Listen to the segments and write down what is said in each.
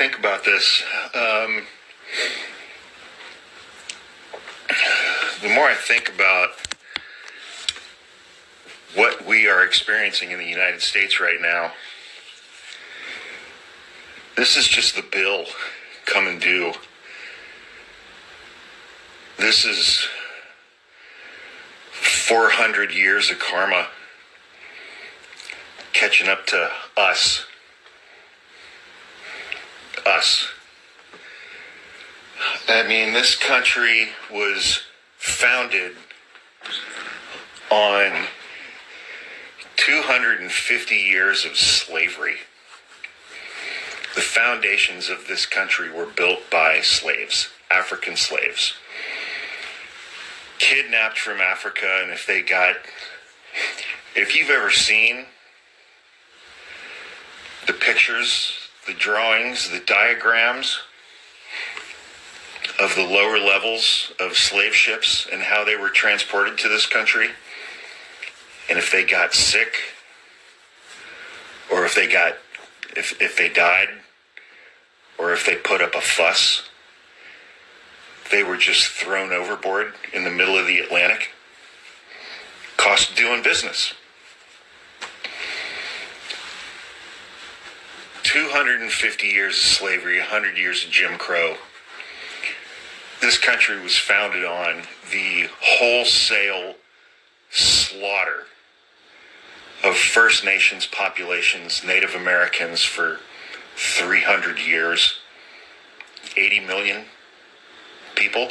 think about this, the more I think about what we are experiencing in the United States right now, this is just the bill coming due. This is 400 years of karma catching up to us. I mean, this country was founded on 250 years of slavery. The foundations of this country were built by slaves, African slaves, kidnapped from Africa. And if you've ever seen the pictures, the drawings, the diagrams of the lower levels of slave ships and how they were transported to this country, and if they got sick, or if they died, or if they put up a fuss, they were just thrown overboard in the middle of the Atlantic. Cost of doing business. 250 years of slavery, 100 years of Jim Crow. This country was founded on the wholesale slaughter of First Nations populations, Native Americans, for 300 years. 80 million people.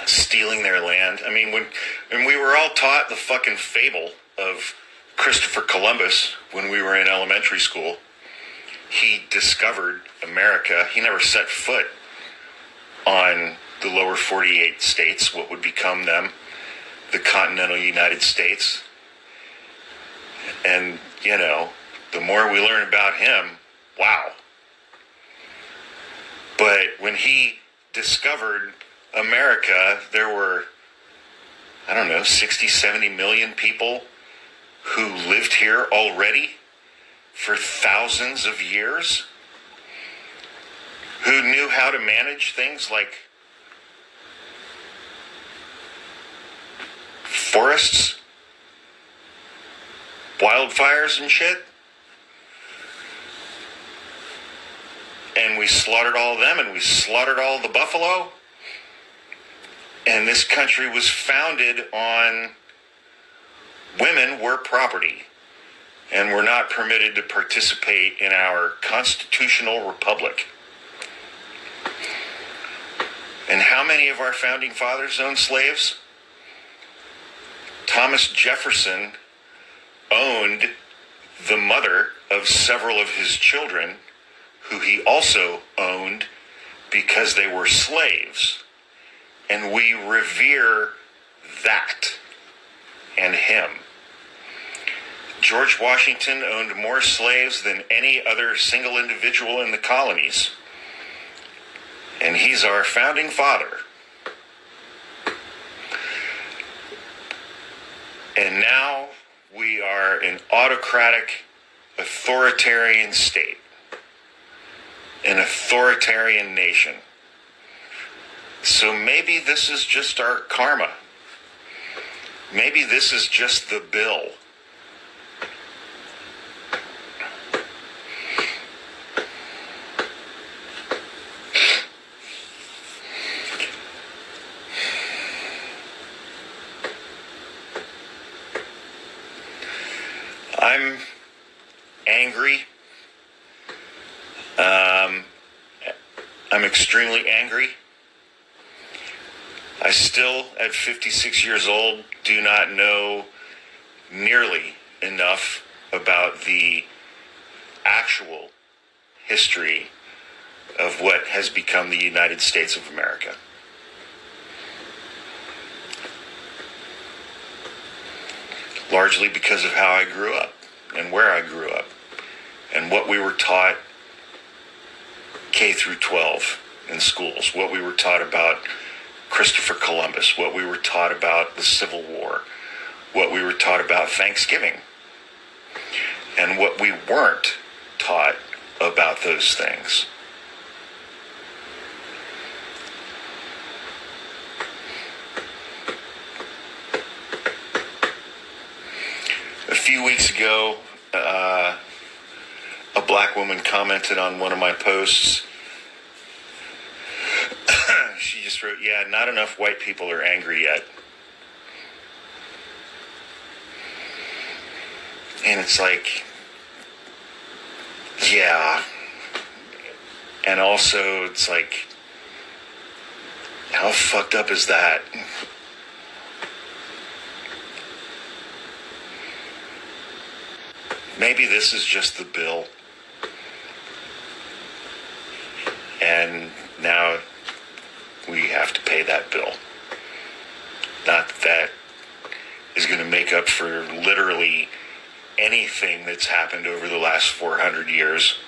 Stealing their land. I mean, when we were all taught the fucking fable of Christopher Columbus when we were in elementary school, he discovered America. He never set foot on the lower 48 states, what would become them, the continental United States. And, you know, the more we learn about him, wow. But when he discovered America, there were, 60, 70 million people who lived here already for thousands of years, who knew how to manage things like forests, wildfires and shit. And we slaughtered all of them, and we slaughtered all the buffalo. And this country was founded on women were property and were not permitted to participate in our constitutional republic. And how many of our founding fathers owned slaves? Thomas Jefferson owned the mother of several of his children, who he also owned because they were slaves. And we revere that and him. George Washington owned more slaves than any other single individual in the colonies. And he's our founding father. And now we are an autocratic, authoritarian state. An authoritarian nation. So maybe this is just our karma. Maybe this is just the bill. I'm angry. I'm extremely angry. I still, at 56 years old, do not know nearly enough about the actual history of what has become the United States of America. Largely because of how I grew up and where I grew up and what we were taught K through 12 in schools, what we were taught about Christopher Columbus, what we were taught about the Civil War, what we were taught about Thanksgiving, and what we weren't about those things. A few weeks ago, a black woman commented on one of my posts. She just wrote, "Yeah, not enough white people are angry yet." And it's like, yeah. And also, it's like, how fucked up is that? Maybe this is just the bill. And now we have to pay that bill. Not that is going to make up for literally anything that's happened over the last 400 years.